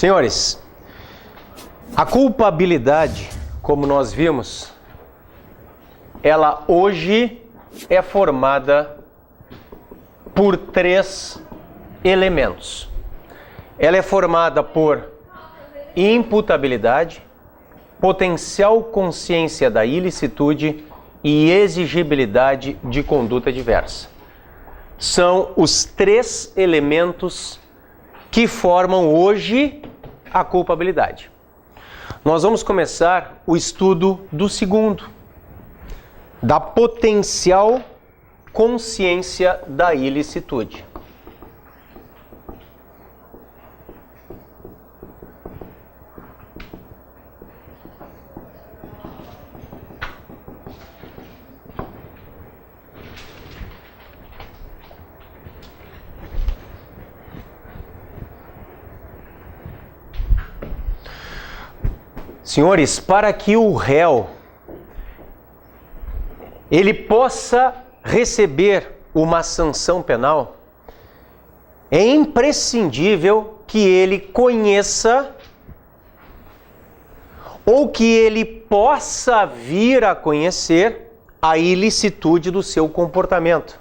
Senhores, a culpabilidade, como nós vimos, ela hoje é formada por 3 elementos. Ela é formada por imputabilidade, potencial consciência da ilicitude e exigibilidade de conduta diversa. São os 3 elementos que formam hoje a culpabilidade. Nós vamos começar o estudo do segundo, da potencial consciência da ilicitude. Senhores, para que o réu ele possa receber uma sanção penal, é imprescindível que ele conheça ou que ele possa vir a conhecer a ilicitude do seu comportamento.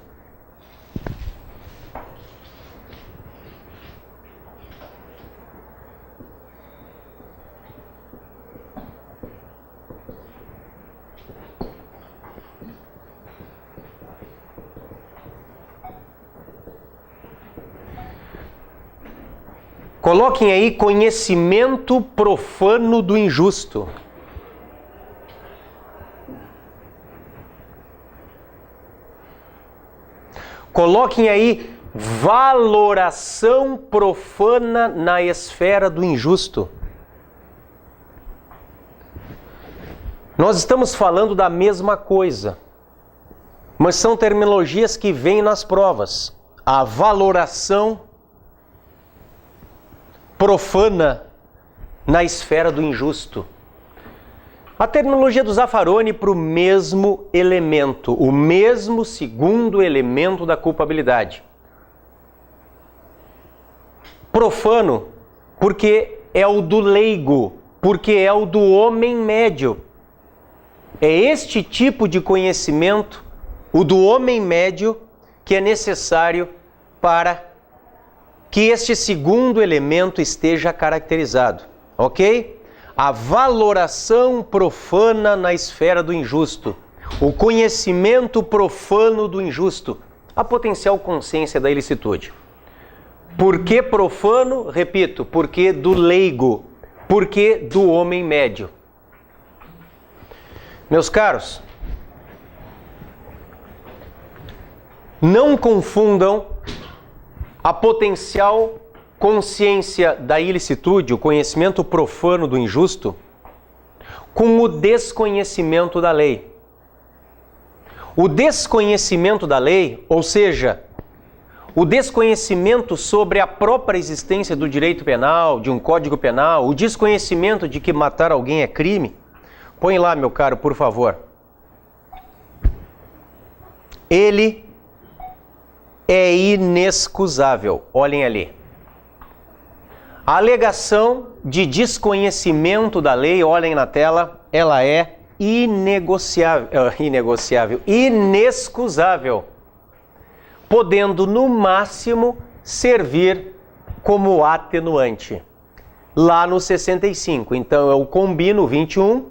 Coloquem aí conhecimento profano do injusto. Coloquem aí valoração profana na esfera do injusto. Nós estamos falando da mesma coisa, mas são terminologias que vêm nas provas. A valoração profana na esfera do injusto. A terminologia do Zaffaroni para o mesmo elemento, o mesmo segundo elemento da culpabilidade. Profano, porque é o do leigo, porque é o do homem médio. É este tipo de conhecimento, o do homem médio, que é necessário para que este segundo elemento esteja caracterizado, ok? A valoração profana na esfera do injusto, o conhecimento profano do injusto, a potencial consciência da ilicitude. Por que profano? Repito, porque do leigo, porque do homem médio. Meus caros, não confundam a potencial consciência da ilicitude, o conhecimento profano do injusto, com o desconhecimento da lei. O desconhecimento da lei, ou seja, o desconhecimento sobre a própria existência do direito penal, de um código penal, o desconhecimento de que matar alguém é crime. Põe lá, meu caro, por favor. Ele é inexcusável. Olhem ali. A alegação de desconhecimento da lei, olhem na tela, ela é inexcusável, podendo no máximo servir como atenuante. Lá no 65, então eu combino o 21,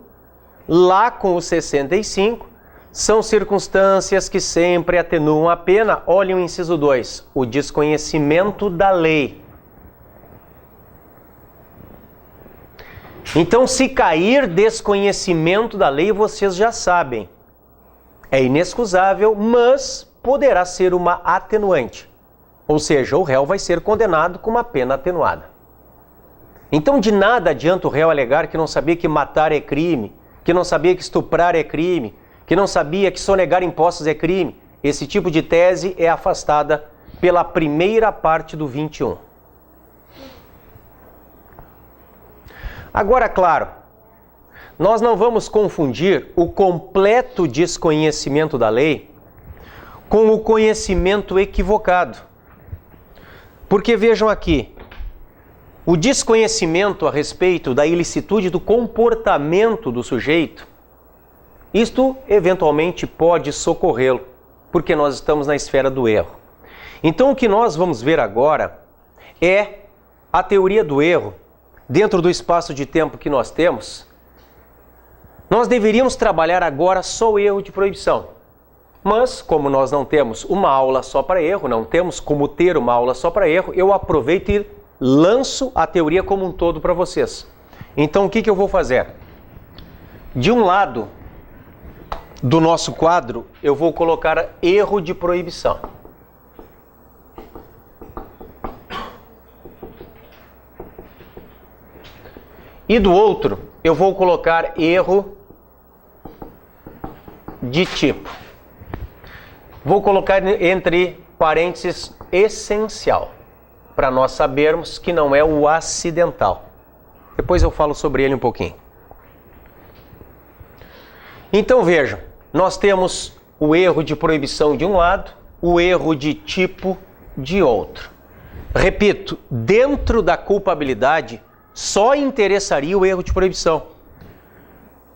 lá com o 65, são circunstâncias que sempre atenuam a pena. Olhem o inciso 2, o desconhecimento da lei. Então, se cair desconhecimento da lei, vocês já sabem. É inexcusável, mas poderá ser uma atenuante. Ou seja, o réu vai ser condenado com uma pena atenuada. Então, de nada adianta o réu alegar que não sabia que matar é crime, que não sabia que estuprar é crime, que não sabia que sonegar impostos é crime. Esse tipo de tese é afastada pela primeira parte do 21. Agora, claro, nós não vamos confundir o completo desconhecimento da lei com o conhecimento equivocado. Porque vejam aqui, o desconhecimento a respeito da ilicitude do comportamento do sujeito, isto eventualmente pode socorrê-lo, porque nós estamos na esfera do erro. Então o que nós vamos ver agora é a teoria do erro. Dentro do espaço de tempo que nós temos, nós deveríamos trabalhar agora só o erro de proibição. Mas, como nós não temos uma aula só para erro, não temos como ter uma aula só para erro, eu aproveito e lanço a teoria como um todo para vocês. Então, o que eu vou fazer? De um lado do nosso quadro, eu vou colocar erro de proibição. E do outro, eu vou colocar erro de tipo. Vou colocar entre parênteses essencial, para nós sabermos que não é o acidental. Depois eu falo sobre ele um pouquinho. Então vejam, nós temos o erro de proibição de um lado, o erro de tipo de outro. Repito, dentro da culpabilidade, só interessaria o erro de proibição.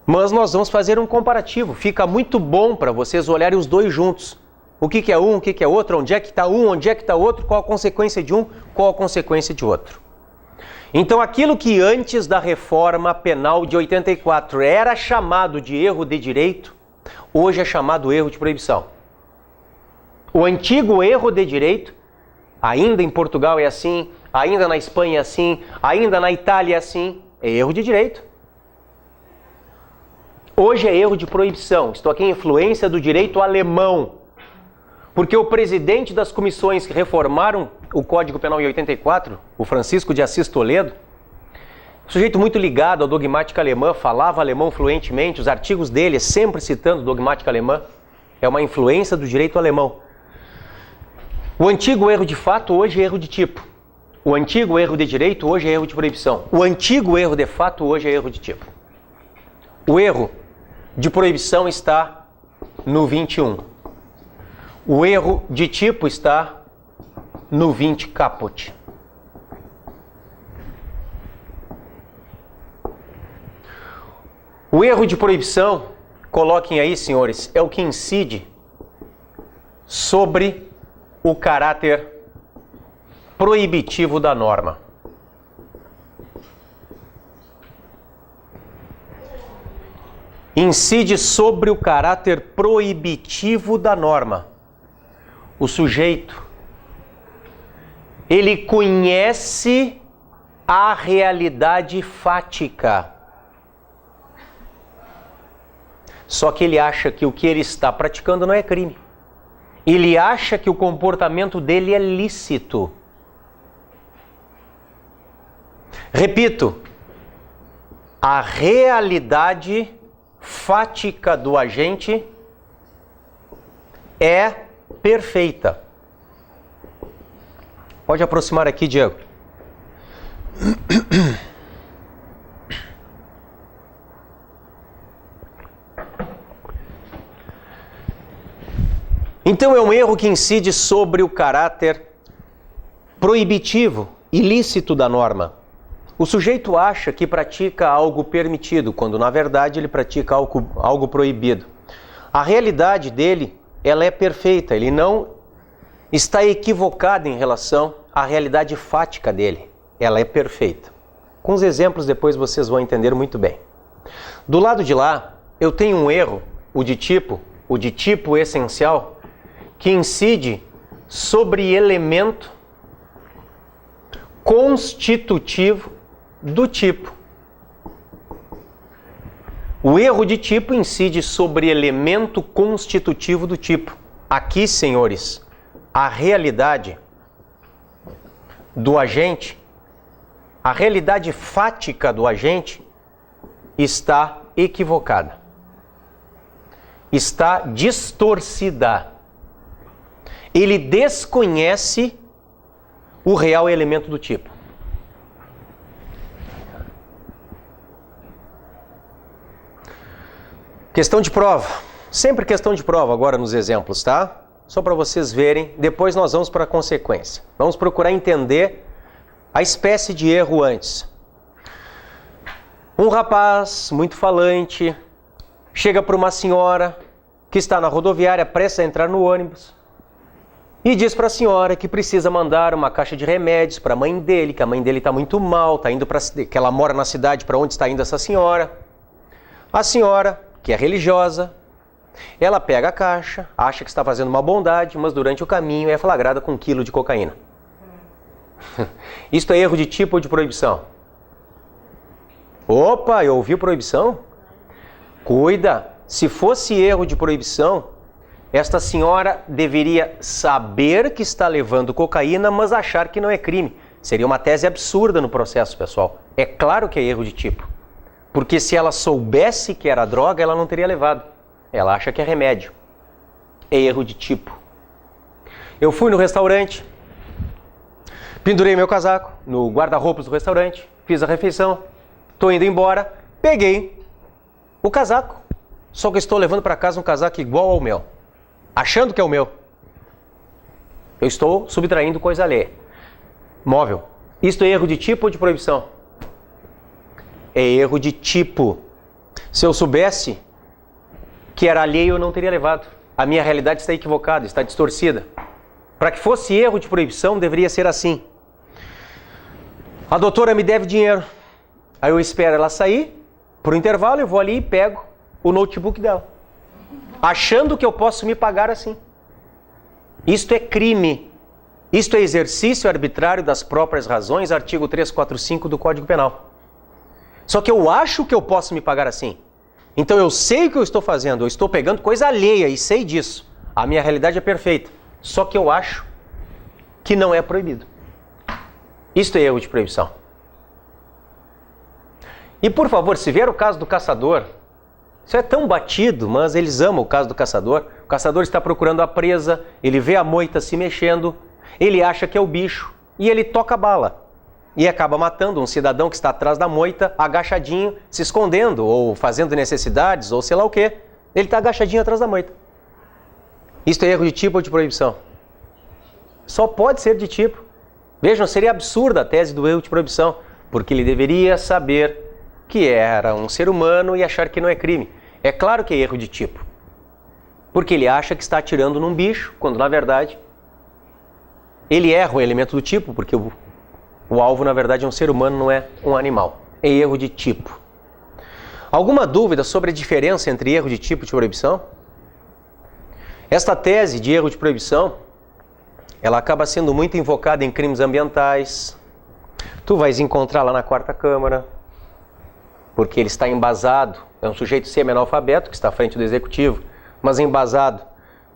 Mas nós vamos fazer um comparativo. Fica muito bom para vocês olharem os dois juntos. O que é um, o que é outro, onde é que está um, onde é que está outro, qual a consequência de um, qual a consequência de outro. Então aquilo que antes da reforma penal de 84 era chamado de erro de direito, hoje é chamado erro de proibição. O antigo erro de direito, ainda em Portugal é assim, ainda na Espanha é assim, ainda na Itália é assim, é erro de direito. Hoje é erro de proibição. Estou aqui em influência do direito alemão, porque o presidente das comissões que reformaram o Código Penal em 84, o Francisco de Assis Toledo, sujeito muito ligado à dogmática alemã, falava alemão fluentemente, os artigos dele sempre citando dogmática alemã, é uma influência do direito alemão. O antigo erro de fato hoje é erro de tipo. O antigo erro de direito hoje é erro de proibição. O antigo erro de fato hoje é erro de tipo. O erro de proibição está no 21. O erro de tipo está no 20 caput. O erro de proibição, coloquem aí, senhores, é o que incide sobre o caráter proibitivo da norma. Incide sobre o caráter proibitivo da norma. O sujeito, ele conhece a realidade fática. Só que ele acha que o que ele está praticando não é crime. Ele acha que o comportamento dele é lícito. Repito, a realidade fática do agente é perfeita. Pode aproximar aqui, Diego. Então é um erro que incide sobre o caráter proibitivo, ilícito da norma. O sujeito acha que pratica algo permitido, quando na verdade ele pratica algo proibido. A realidade dele, ela é perfeita, ele não está equivocado em relação à realidade fática dele. Ela é perfeita. Com os exemplos depois vocês vão entender muito bem. Do lado de lá, eu tenho um erro, o de tipo essencial, que incide sobre elemento constitutivo do tipo. O erro de tipo incide sobre elemento constitutivo do tipo. Aqui, senhores, a realidade do agente, a realidade fática do agente está equivocada. Está distorcida. Ele desconhece o real elemento do tipo. Questão de prova. Sempre questão de prova agora nos exemplos, tá? Só para vocês verem. Depois nós vamos para a consequência. Vamos procurar entender a espécie de erro antes. Um rapaz muito falante chega para uma senhora que está na rodoviária, prestes a entrar no ônibus, e diz para a senhora que precisa mandar uma caixa de remédios para a mãe dele, que a mãe dele está muito mal, que ela mora na cidade para onde está indo essa senhora. A senhora, que é religiosa, ela pega a caixa, acha que está fazendo uma bondade, mas durante o caminho é flagrada com 1 quilo de cocaína. Isto é erro de tipo ou de proibição? Opa, eu ouvi proibição? Cuida, se fosse erro de proibição, esta senhora deveria saber que está levando cocaína, mas achar que não é crime. Seria uma tese absurda no processo, pessoal. É claro que é erro de tipo. Porque se ela soubesse que era droga, ela não teria levado. Ela acha que é remédio. É erro de tipo. Eu fui no restaurante, pendurei meu casaco no guarda-roupas do restaurante, fiz a refeição, estou indo embora, peguei o casaco, só que estou levando para casa um casaco igual ao meu, achando que é o meu. Eu estou subtraindo coisa alheia. Móvel. Isto é erro de tipo ou de proibição? É erro de tipo. Se eu soubesse que era alheio, eu não teria levado. A minha realidade está equivocada, está distorcida. Para que fosse erro de proibição, deveria ser assim. A doutora me deve dinheiro. Aí eu espero ela sair, para o intervalo eu vou ali e pego o notebook dela, achando que eu posso me pagar assim. Isto é crime. Isto é exercício arbitrário das próprias razões, artigo 345 do Código Penal. Só que eu acho que eu posso me pagar assim. Então eu sei o que eu estou fazendo, eu estou pegando coisa alheia e sei disso. A minha realidade é perfeita. Só que eu acho que não é proibido. Isto é erro de proibição. E por favor, se vier o caso do caçador, isso é tão batido, mas eles amam o caso do caçador. O caçador está procurando a presa, ele vê a moita se mexendo, ele acha que é o bicho e ele toca a bala. E acaba matando um cidadão que está atrás da moita, agachadinho, se escondendo, ou fazendo necessidades, ou sei lá o quê. Ele está agachadinho atrás da moita. Isto é erro de tipo ou de proibição? Só pode ser de tipo. Vejam, seria absurda a tese do erro de proibição, porque ele deveria saber que era um ser humano e achar que não é crime. É claro que é erro de tipo, porque ele acha que está atirando num bicho, quando na verdade ele erra o elemento do tipo, porque o alvo, na verdade, é um ser humano, não é um animal. É erro de tipo. Alguma dúvida sobre a diferença entre erro de tipo e de proibição? Esta tese de erro de proibição, ela acaba sendo muito invocada em crimes ambientais. Tu vais encontrar lá na 4ª Câmara, porque ele está embasado, é um sujeito semi-analfabeto que está à frente do executivo, mas embasado.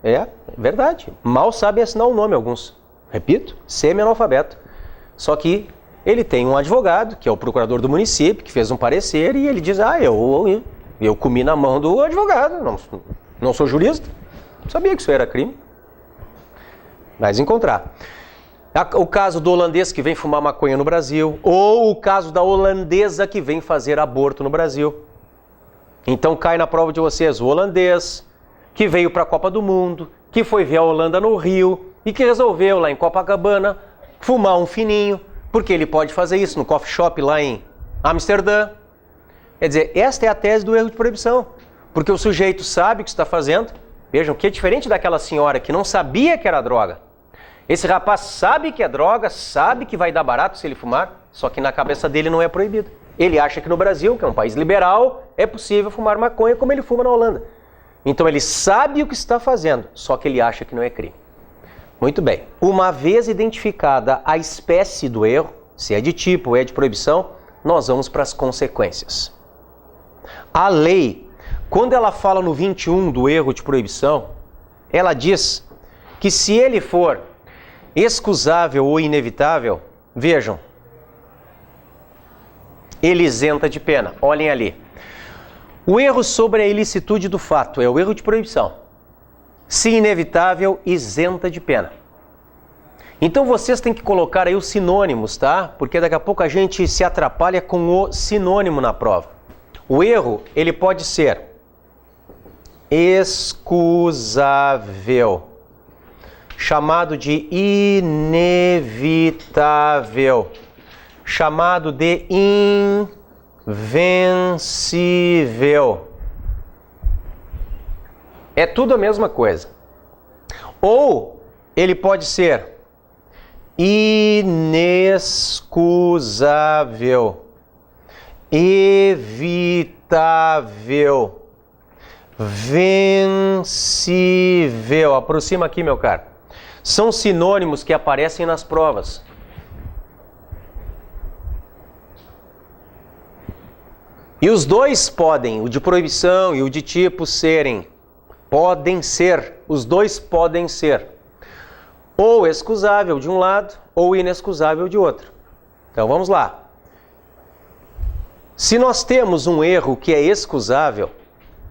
É verdade, mal sabe assinar o nome alguns. Repito, semi-analfabeto. Só que ele tem um advogado, que é o procurador do município, que fez um parecer e ele diz, eu comi na mão do advogado, não sou jurista, não sabia que isso era crime. Vais encontrar. O caso do holandês que vem fumar maconha no Brasil, ou o caso da holandesa que vem fazer aborto no Brasil. Então cai na prova de vocês o holandês que veio para a Copa do Mundo, que foi ver a Holanda no Rio e que resolveu lá em Copacabana fumar um fininho, porque ele pode fazer isso no coffee shop lá em Amsterdã. Quer dizer, esta é a tese do erro de proibição, porque o sujeito sabe o que está fazendo. Vejam, que é diferente daquela senhora que não sabia que era droga. Esse rapaz sabe que é droga, sabe que vai dar barato se ele fumar, só que na cabeça dele não é proibido. Ele acha que no Brasil, que é um país liberal, é possível fumar maconha como ele fuma na Holanda. Então ele sabe o que está fazendo, só que ele acha que não é crime. Muito bem. Uma vez identificada a espécie do erro, se é de tipo ou é de proibição, nós vamos para as consequências. A lei, quando ela fala no 21 do erro de proibição, ela diz que se ele for excusável ou inevitável, vejam, ele isenta de pena. Olhem ali. O erro sobre a ilicitude do fato é o erro de proibição. Se inevitável, isenta de pena. Então vocês têm que colocar aí os sinônimos, tá? Porque daqui a pouco a gente se atrapalha com o sinônimo na prova. O erro, ele pode ser excusável, chamado de inevitável. chamado de invencível. É tudo a mesma coisa. Ou ele pode ser inexcusável, evitável, vencível. Aproxima aqui, meu caro. São sinônimos que aparecem nas provas. E os dois podem, o de proibição e o de tipo, podem ser, os dois podem ser ou excusável de um lado ou inexcusável de outro. Então vamos lá. Se nós temos um erro que é excusável,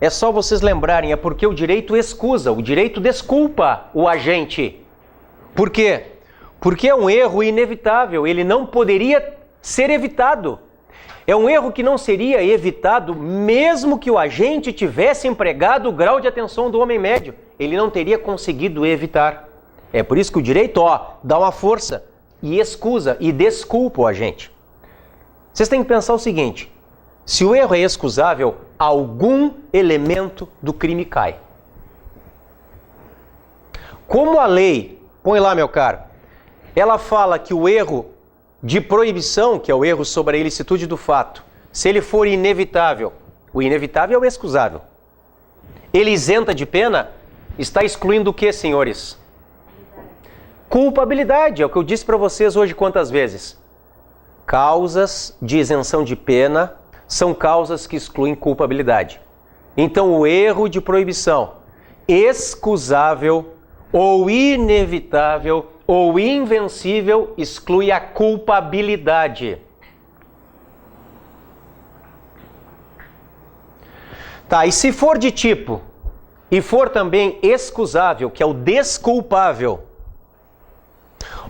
é só vocês lembrarem, é porque o direito excusa, o direito desculpa o agente. Por quê? Porque é um erro inevitável, ele não poderia ser evitado. É um erro que não seria evitado mesmo que o agente tivesse empregado o grau de atenção do homem médio. Ele não teria conseguido evitar. É por isso que o direito, dá uma força e excusa e desculpa o agente. Vocês têm que pensar o seguinte: se o erro é excusável, algum elemento do crime cai. Como a lei, põe lá, meu caro, ela fala que o erro de proibição, que é o erro sobre a ilicitude do fato, se ele for inevitável, o inevitável é o excusável. Ele isenta de pena, está excluindo o que, senhores? Culpabilidade, é o que eu disse para vocês hoje quantas vezes. Causas de isenção de pena são causas que excluem culpabilidade. Então o erro de proibição, excusável ou inevitável ou invencível, exclui a culpabilidade. Tá, e se for de tipo e for também excusável, que é o desculpável,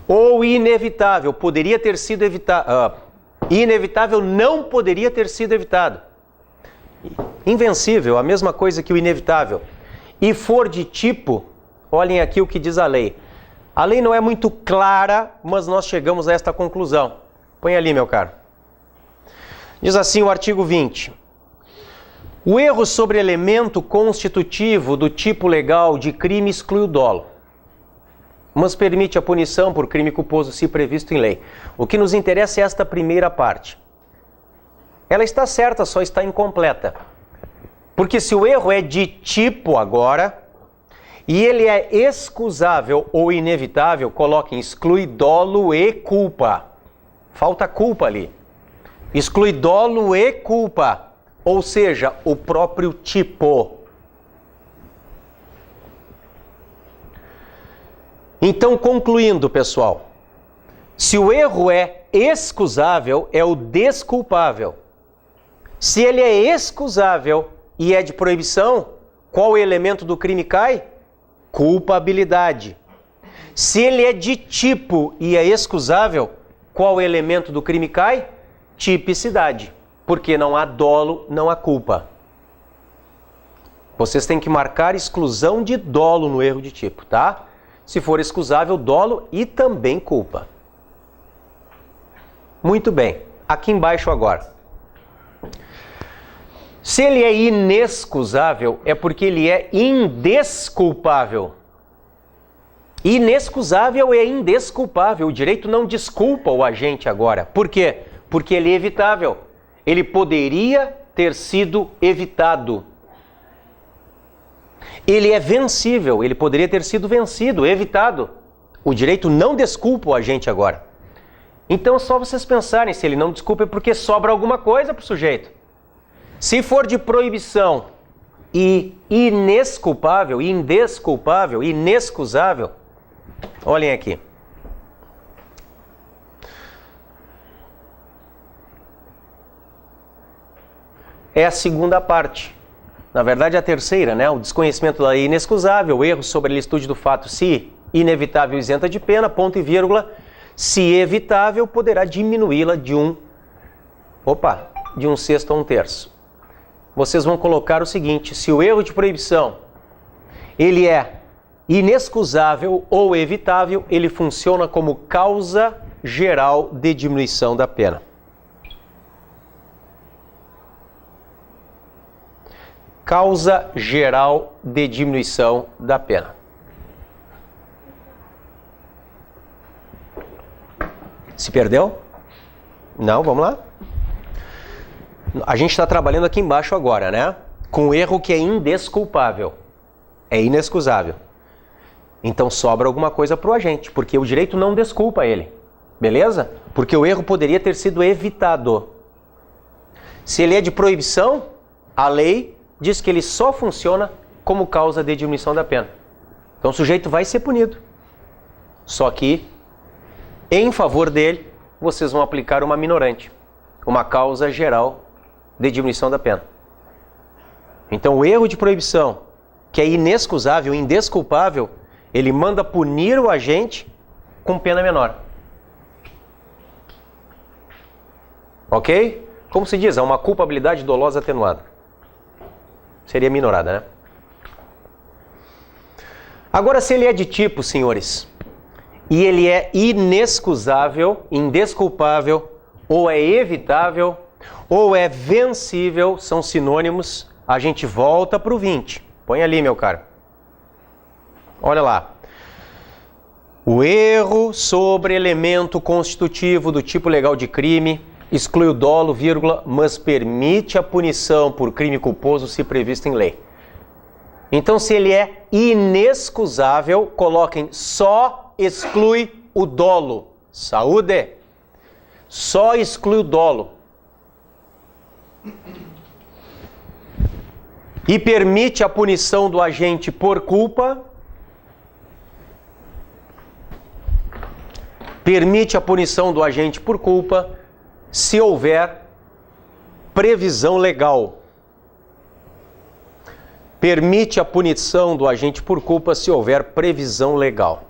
ou inevitável, poderia ter sido evitado, inevitável não poderia ter sido evitado. Invencível, a mesma coisa que o inevitável. E for de tipo, olhem aqui o que diz a lei. A lei não é muito clara, mas nós chegamos a esta conclusão. Põe ali, meu caro. Diz assim o artigo 20. O erro sobre elemento constitutivo do tipo legal de crime exclui o dolo, mas permite a punição por crime culposo se previsto em lei. O que nos interessa é esta primeira parte. Ela está certa, só está incompleta. Porque se o erro é de tipo agora, e ele é excusável ou inevitável, coloquem exclui dolo e culpa. Falta culpa ali. Exclui dolo e culpa, ou seja, o próprio tipo. Então, concluindo, pessoal, se o erro é excusável, é o desculpável. Se ele é excusável e é de proibição, qual elemento do crime cai? Culpabilidade. Se ele é de tipo e é excusável, qual elemento do crime cai? Tipicidade. Porque não há dolo, não há culpa. Vocês têm que marcar exclusão de dolo no erro de tipo, tá? Se for excusável, dolo e também culpa. Muito bem. Aqui embaixo agora. Se ele é inexcusável, é porque ele é indesculpável. Inexcusável é indesculpável. O direito não desculpa o agente agora. Por quê? Porque ele é evitável. Ele poderia ter sido evitado. Ele é vencível. Ele poderia ter sido vencido, evitado. O direito não desculpa o agente agora. Então é só vocês pensarem, se ele não desculpa é porque sobra alguma coisa para o sujeito. Se for de proibição e inesculpável, indesculpável, inexcusável, olhem aqui. É a segunda parte. Na verdade, a terceira, né? O desconhecimento da lei inexcusável, o erro sobre a ilicitude do fato, se inevitável isenta de pena, ponto e vírgula, se evitável, poderá diminuí-la de um sexto a um terço. Vocês vão colocar o seguinte: se o erro de proibição ele é inexcusável ou evitável, ele funciona como causa geral de diminuição da pena. Causa geral de diminuição da pena. Se perdeu? Não, vamos lá. A gente está trabalhando aqui embaixo agora, né? Com um erro que é indesculpável. É inexcusável. Então sobra alguma coisa para o agente, porque o direito não desculpa ele. Beleza? Porque o erro poderia ter sido evitado. Se ele é de proibição, a lei diz que ele só funciona como causa de diminuição da pena. Então o sujeito vai ser punido. Só que, em favor dele, vocês vão aplicar uma minorante, uma causa geral de diminuição da pena. Então o erro de proibição, que é inexcusável, indesculpável, ele manda punir o agente com pena menor. Ok? Como se diz, é uma culpabilidade dolosa atenuada. Seria minorada, né? Agora, se ele é de tipo, senhores, e ele é inexcusável, indesculpável, ou é evitável, ou é vencível, são sinônimos, a gente volta para o 20. Põe ali, meu caro. Olha lá. O erro sobre elemento constitutivo do tipo legal de crime exclui o dolo, vírgula, mas permite a punição por crime culposo se previsto em lei. Então, se ele é inexcusável, coloquem só exclui o dolo. Saúde! Só exclui o dolo. E permite a punição do agente por culpa. Permite a punição do agente por culpa se houver previsão legal. Permite a punição do agente por culpa se houver previsão legal.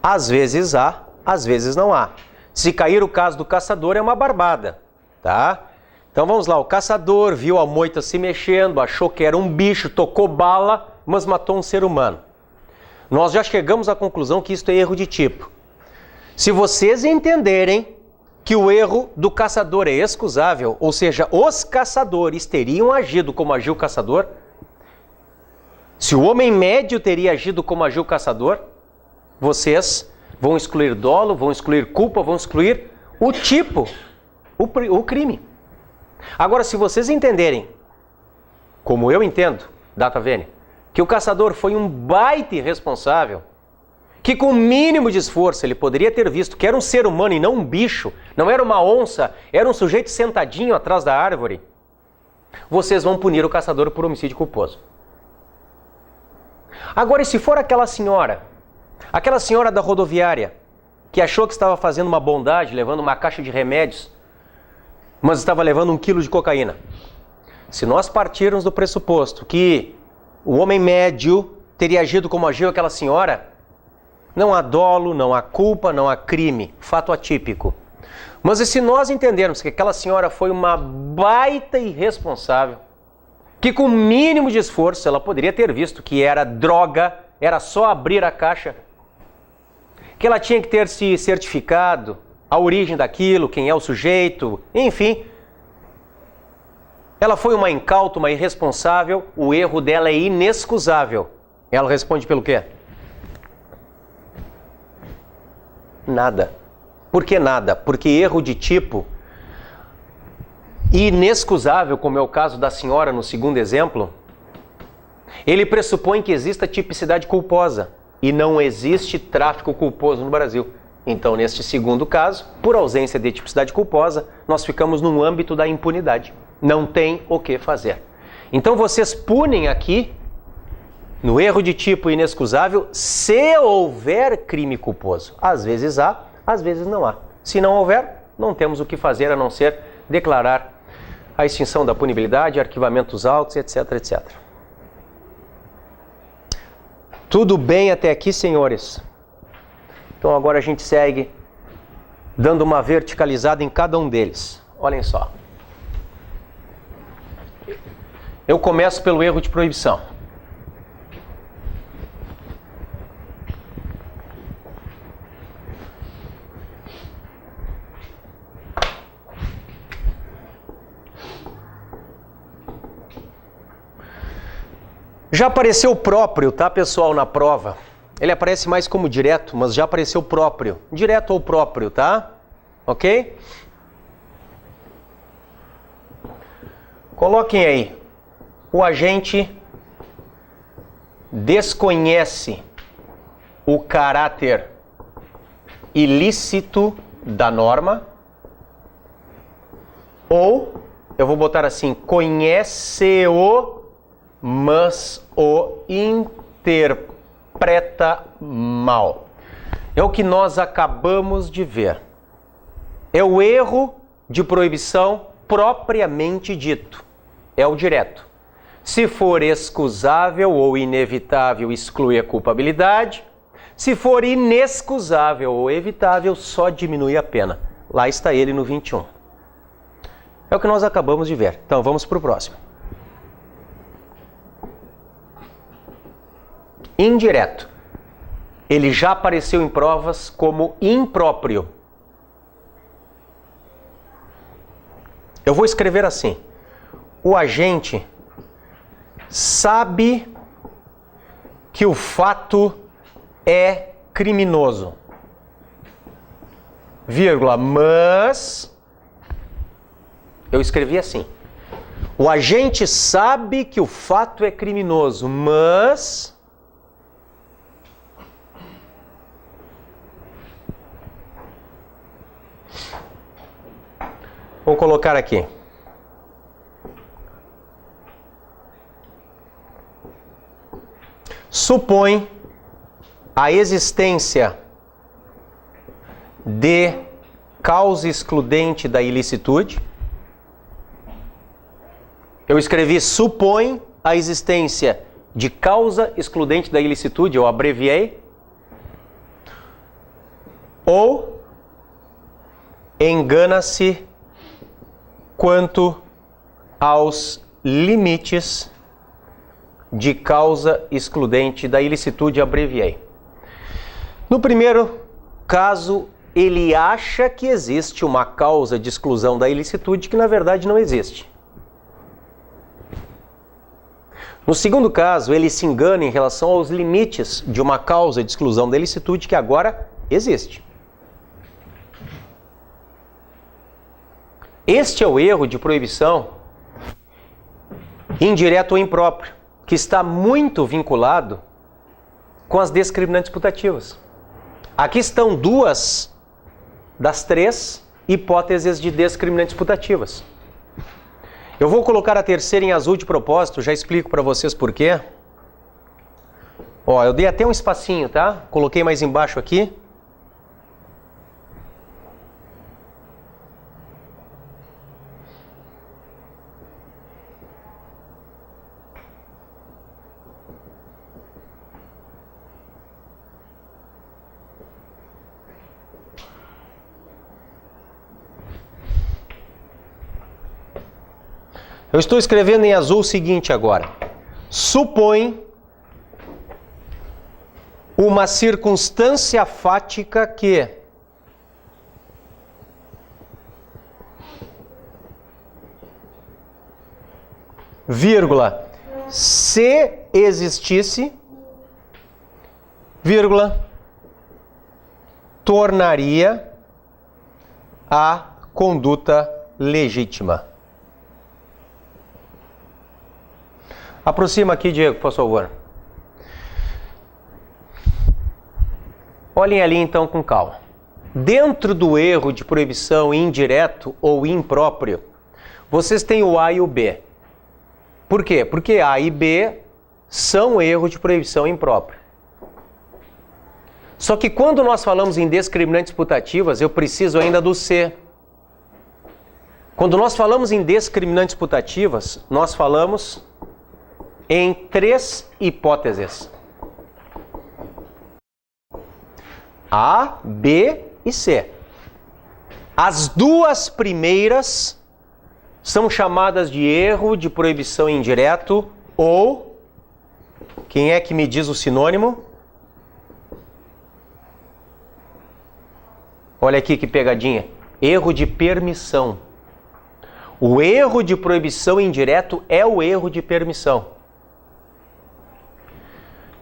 Às vezes há, às vezes não há. Se cair o caso do caçador é uma barbada, tá? Então vamos lá, o caçador viu a moita se mexendo, achou que era um bicho, tocou bala, mas matou um ser humano. Nós já chegamos à conclusão que isto é erro de tipo. Se vocês entenderem que o erro do caçador é excusável, ou seja, os caçadores teriam agido como agiu o caçador, se o homem médio teria agido como agiu o caçador, vocês vão excluir dolo, vão excluir culpa, vão excluir o tipo, o crime. Agora, se vocês entenderem, como eu entendo, data vênia, que o caçador foi um baita irresponsável, que com o mínimo de esforço ele poderia ter visto que era um ser humano e não um bicho, não era uma onça, era um sujeito sentadinho atrás da árvore, vocês vão punir o caçador por homicídio culposo. Agora, e se for aquela senhora da rodoviária, que achou que estava fazendo uma bondade, levando uma caixa de remédios, mas estava levando 1 quilo de cocaína? Se nós partirmos do pressuposto que o homem médio teria agido como agiu aquela senhora, não há dolo, não há culpa, não há crime, fato atípico. Mas e se nós entendermos que aquela senhora foi uma baita irresponsável, que com o mínimo de esforço ela poderia ter visto que era droga, era só abrir a caixa, que ela tinha que ter se certificado a origem daquilo, quem é o sujeito, enfim. Ela foi uma incauta, uma irresponsável, o erro dela é inexcusável. Ela responde pelo quê? Nada. Por que nada? Porque erro de tipo inexcusável, como é o caso da senhora no segundo exemplo, ele pressupõe que exista tipicidade culposa e não existe tráfico culposo no Brasil. Então, neste segundo caso, por ausência de tipicidade culposa, nós ficamos no âmbito da impunidade. Não tem o que fazer. Então, vocês punem aqui no erro de tipo inexcusável se houver crime culposo. Às vezes há, às vezes não há. Se não houver, não temos o que fazer a não ser declarar a extinção da punibilidade, arquivamento dos autos, etc, etc. Tudo bem até aqui, senhores? Então agora a gente segue dando uma verticalizada em cada um deles. Olhem só. Eu começo pelo erro de proibição. Já apareceu próprio, tá, pessoal, na prova. Ele aparece mais como direto, mas já apareceu próprio. Direto ou próprio, tá? Ok? Coloquem aí. O agente desconhece o caráter ilícito da norma, ou, eu vou botar assim, conhece-o, mas o interpreta mal. É o que nós acabamos de ver. É o erro de proibição propriamente dito. É o direto. Se for excusável ou inevitável, exclui a culpabilidade. Se for inexcusável ou evitável, só diminui a pena. Lá está ele no 21. É o que nós acabamos de ver. Então, vamos para o próximo. Indireto. Ele já apareceu em provas como impróprio. Eu vou escrever assim. O agente sabe que o fato é criminoso, vírgula, mas... Eu escrevi assim. O agente sabe que o fato é criminoso, mas... Vou colocar aqui. Supõe a existência de causa excludente da ilicitude. Eu escrevi supõe a existência de causa excludente da ilicitude, eu abreviei. Ou engana-se quanto aos limites de causa excludente da ilicitude, abreviei. No primeiro caso, ele acha que existe uma causa de exclusão da ilicitude que na verdade não existe. No segundo caso, ele se engana em relação aos limites de uma causa de exclusão da ilicitude que agora existe. Este é o erro de proibição indireto ou impróprio, que está muito vinculado com as discriminantes putativas. Aqui estão duas das três hipóteses de discriminantes putativas. Eu vou colocar a terceira em azul de propósito, já explico para vocês por quê. Ó, eu dei até um espacinho, tá? Coloquei mais embaixo aqui. Eu estou escrevendo em azul o seguinte agora. Supõe uma circunstância fática que vírgula, se existisse, vírgula, tornaria a conduta legítima. Aproxima aqui, Diego, por favor. Olhem ali então com calma. Dentro do erro de proibição indireto ou impróprio, vocês têm o A e o B. Por quê? Porque A e B são erro de proibição impróprio. Só que quando nós falamos em discriminantes putativas, eu preciso ainda do C. Quando nós falamos em discriminantes putativas, nós falamos em três hipóteses. A, B e C. As duas primeiras são chamadas de erro de proibição indireto ou, quem é que me diz o sinônimo? Olha aqui que pegadinha. Erro de permissão. O erro de proibição indireto é o erro de permissão.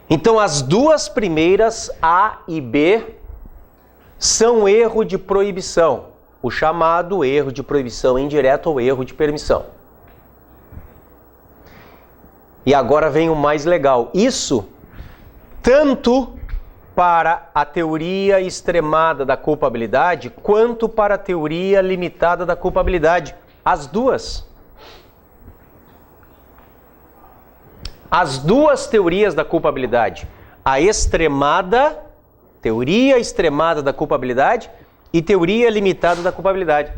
Então, as duas primeiras, A e B, são erro de proibição, o chamado erro de proibição indireta ou erro de permissão. E agora vem o mais legal. Isso tanto para a teoria extremada da culpabilidade, quanto para a teoria limitada da culpabilidade. As duas. As duas teorias da culpabilidade. A extremada, teoria extremada da culpabilidade e teoria limitada da culpabilidade.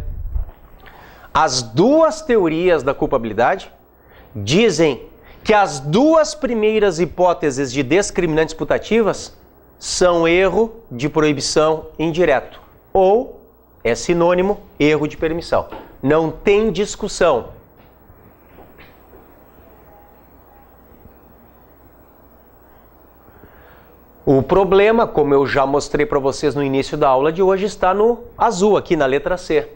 As duas teorias da culpabilidade dizem que as duas primeiras hipóteses de discriminantes putativas são erro de proibição indireto, ou é sinônimo erro de permissão. Não tem discussão. O problema, como eu já mostrei para vocês no início da aula de hoje, está no azul, aqui na letra C.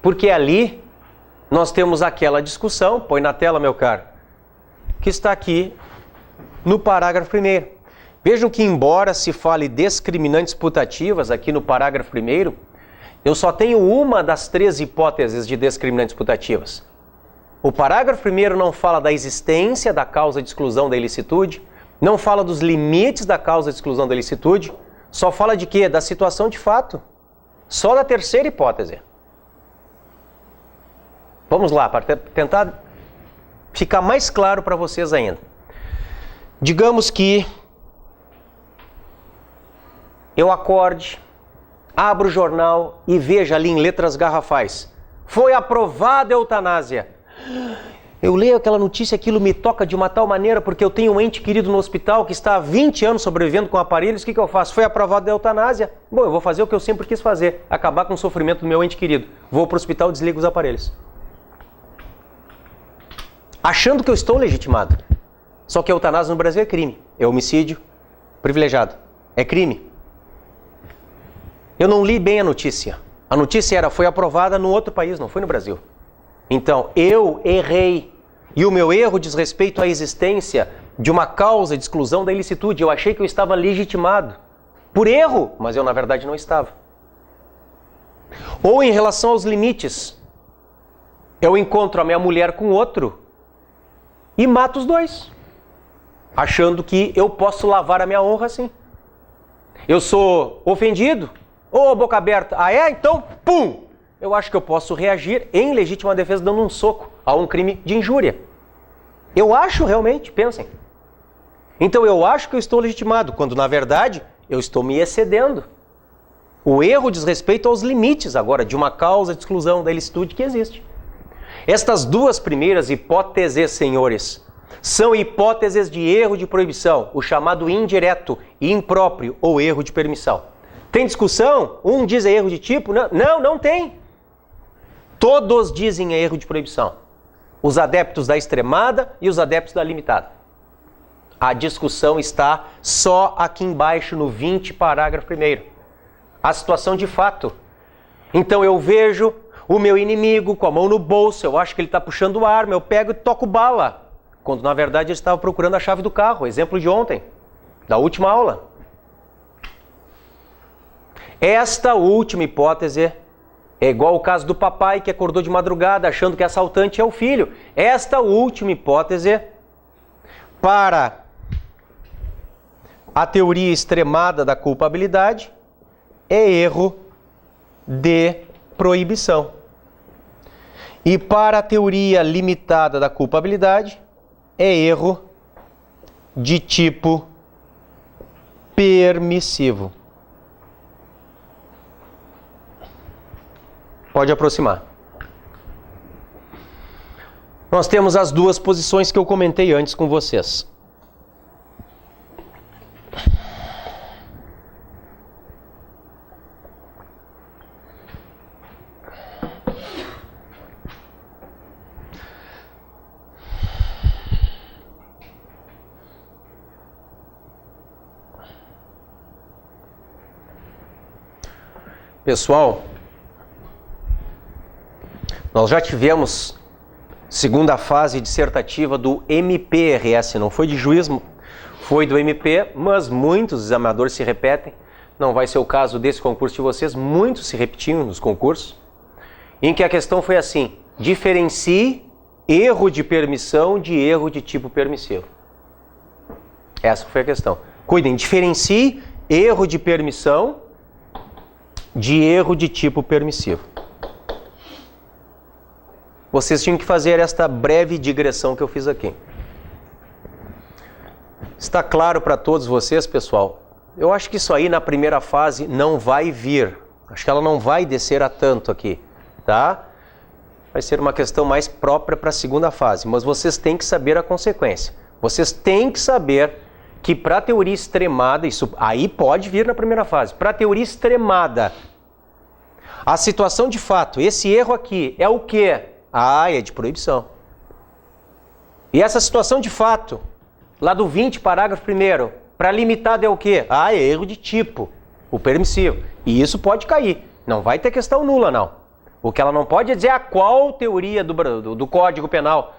Porque ali nós temos aquela discussão, põe na tela, meu caro, que está aqui no parágrafo 1º. Vejam que, embora se fale discriminantes putativas aqui no parágrafo 1º, eu só tenho uma das 3 hipóteses de discriminantes putativas. O parágrafo 1º não fala da existência da causa de exclusão da ilicitude, não fala dos limites da causa de exclusão da ilicitude, só fala de quê? Da situação de fato. Só da terceira hipótese. Vamos lá, para tentar ficar mais claro para vocês ainda. Digamos que eu acorde, abro o jornal e veja ali em letras garrafais: foi aprovada a eutanásia. Eu leio aquela notícia, aquilo me toca de uma tal maneira porque eu tenho um ente querido no hospital que está há 20 anos sobrevivendo com aparelhos. O que eu faço? Foi aprovada a eutanásia. Bom, eu vou fazer o que eu sempre quis fazer, acabar com o sofrimento do meu ente querido. Vou para o hospital e desligo os aparelhos. Achando que eu estou legitimado. Só que a eutanásia no Brasil é crime. É homicídio privilegiado. É crime. Eu não li bem a notícia. A notícia era: foi aprovada no outro país, não foi no Brasil. Então, eu errei. E o meu erro diz respeito à existência de uma causa de exclusão da ilicitude. Eu achei que eu estava legitimado. Por erro, mas eu na verdade não estava. Ou em relação aos limites. Eu encontro a minha mulher com outro e mato os dois. Achando que eu posso lavar a minha honra assim. Eu sou ofendido? Ô, boca aberta. Ah, é? Então, pum! Eu acho que eu posso reagir em legítima defesa dando um soco a um crime de injúria. Eu acho realmente, pensem. Então eu acho que eu estou legitimado, quando na verdade eu estou me excedendo. O erro diz respeito aos limites agora de uma causa de exclusão da ilicitude que existe. Estas duas primeiras hipóteses, senhores, são hipóteses de erro de proibição, o chamado indireto e impróprio ou erro de permissão. Tem discussão? Um diz é erro de tipo? Não tem. Todos dizem é erro de proibição. Os adeptos da extremada e os adeptos da limitada. A discussão está só aqui embaixo no 20, parágrafo 1º. A situação de fato. Então eu vejo o meu inimigo com a mão no bolso, eu acho que ele está puxando arma, eu pego e toco bala. Quando na verdade ele estava procurando a chave do carro, exemplo de ontem, da última aula. Esta última hipótese é igual ao caso do papai que acordou de madrugada achando que assaltante é o filho. Esta última hipótese, para a teoria extremada da culpabilidade, é erro de proibição. E para a teoria limitada da culpabilidade, é erro de tipo permissivo. Pode aproximar. Nós temos as duas posições que eu comentei antes com vocês. Pessoal, nós já tivemos segunda fase dissertativa do MPRS, não foi de juiz, foi do MP, mas muitos examinadores se repetem. Não vai ser o caso desse concurso de vocês, muitos se repetiam nos concursos, em que a questão foi assim: diferencie erro de permissão de erro de tipo permissivo. Essa foi a questão. Cuidem, diferencie erro de permissão de erro de tipo permissivo. Vocês tinham que fazer esta breve digressão que eu fiz aqui. Está claro para todos vocês, pessoal? Eu acho que isso aí na primeira fase não vai vir. Acho que ela não vai descer a tanto aqui, tá? Vai ser uma questão mais própria para a segunda fase, mas vocês têm que saber a consequência. Vocês têm que saber que para a teoria extremada, isso aí pode vir na primeira fase, para a teoria extremada, a situação de fato, esse erro aqui é o quê? Ah, é de proibição. E essa situação de fato, lá do 20, parágrafo 1º, para limitado é o quê? Ah, é erro de tipo, o permissivo. E isso pode cair, não vai ter questão nula não. O que ela não pode é dizer a qual teoria do Código Penal.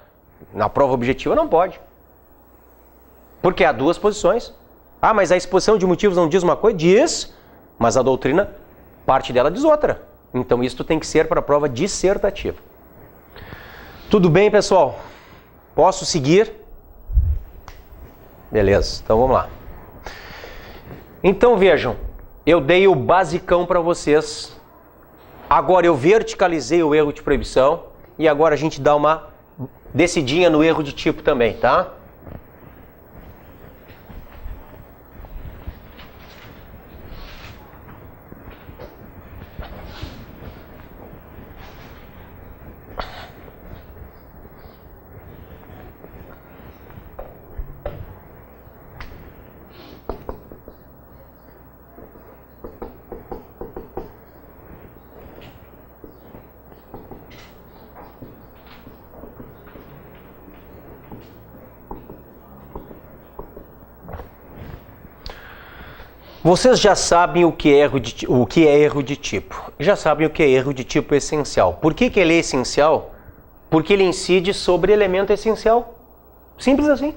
Na prova objetiva não pode. Porque há duas posições. Ah, mas a exposição de motivos não diz uma coisa? Diz, mas a doutrina, parte dela diz outra. Então isso tem que ser para a prova dissertativa. Tudo bem, pessoal? Posso seguir? Beleza, então vamos lá. Então vejam, eu dei o basicão para vocês. Agora eu verticalizei o erro de proibição e agora a gente dá uma descidinha no erro de tipo também, tá? Vocês já sabem o que é erro de tipo. Já sabem o que é erro de tipo essencial. Por que ele é essencial? Porque ele incide sobre elemento essencial. Simples assim.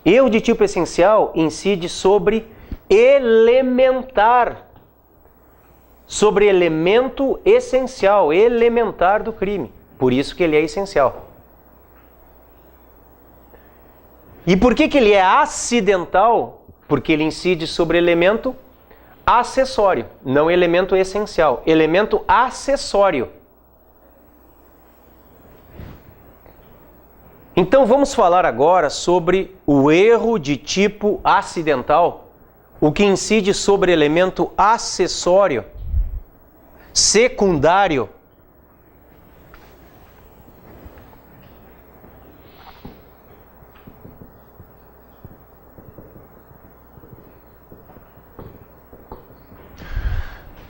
Erro de tipo essencial incide sobre elementar. Sobre elemento essencial, elementar do crime. Por isso que ele é essencial. E por que ele é acidental? Porque ele incide sobre elemento acessório, não elemento essencial, elemento acessório. Então vamos falar agora sobre o erro de tipo acidental, o que incide sobre elemento acessório, secundário.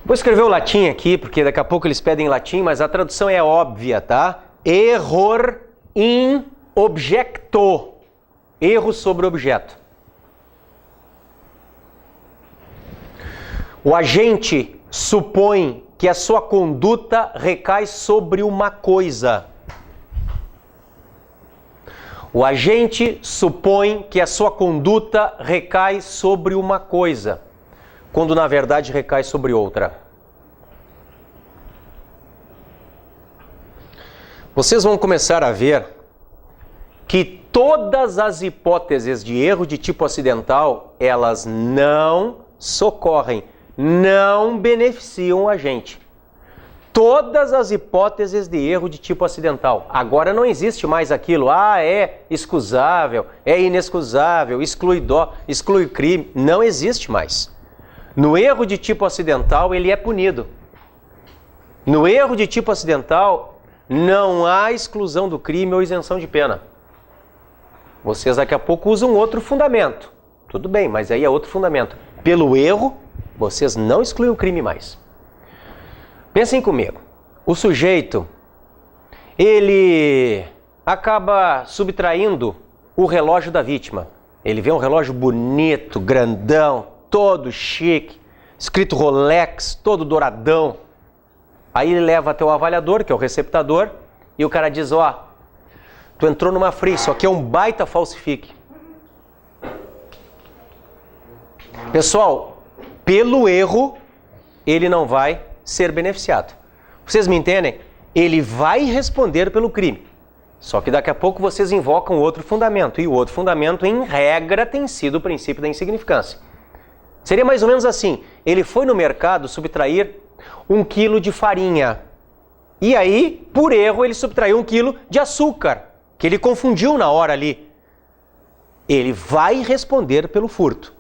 Vou escrever o latim aqui, porque daqui a pouco eles pedem latim, mas a tradução é óbvia, tá? Error in objecto. Erro sobre objeto. O agente supõe que a sua conduta recai sobre uma coisa. O agente supõe que a sua conduta recai sobre uma coisa, quando na verdade recai sobre outra. Vocês vão começar a ver que todas as hipóteses de erro de tipo acidental, elas não socorrem, não beneficiam o agente. Todas as hipóteses de erro de tipo acidental. Agora não existe mais aquilo, é excusável, é inexcusável, exclui crime. Não existe mais. No erro de tipo acidental, ele é punido. No erro de tipo acidental, não há exclusão do crime ou isenção de pena. Vocês daqui a pouco usam outro fundamento. Tudo bem, mas aí é outro fundamento. Pelo erro, vocês não excluem o crime mais. Pensem comigo. O sujeito, ele acaba subtraindo o relógio da vítima. Ele vê um relógio bonito, grandão, todo chique, escrito Rolex, todo douradão. Aí ele leva até o avaliador, que é o receptador, e o cara diz, Tu entrou numa fria, isso aqui é um baita falsifique. Pessoal, pelo erro, ele não vai ser beneficiado. Vocês me entendem? Ele vai responder pelo crime. Só que daqui a pouco vocês invocam outro fundamento. E o outro fundamento, em regra, tem sido o princípio da insignificância. Seria mais ou menos assim. Ele foi no mercado subtrair 1 quilo de farinha. E aí, por erro, ele subtraiu 1 quilo de açúcar, que ele confundiu na hora ali. Ele vai responder pelo furto.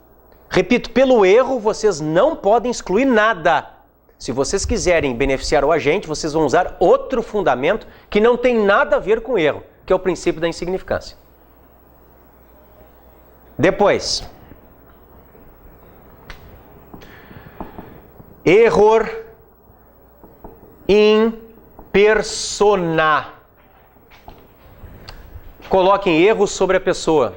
Repito, pelo erro, vocês não podem excluir nada. Se vocês quiserem beneficiar o agente, vocês vão usar outro fundamento que não tem nada a ver com erro, que é o princípio da insignificância. Depois, error in persona. Coloquem erros sobre a pessoa.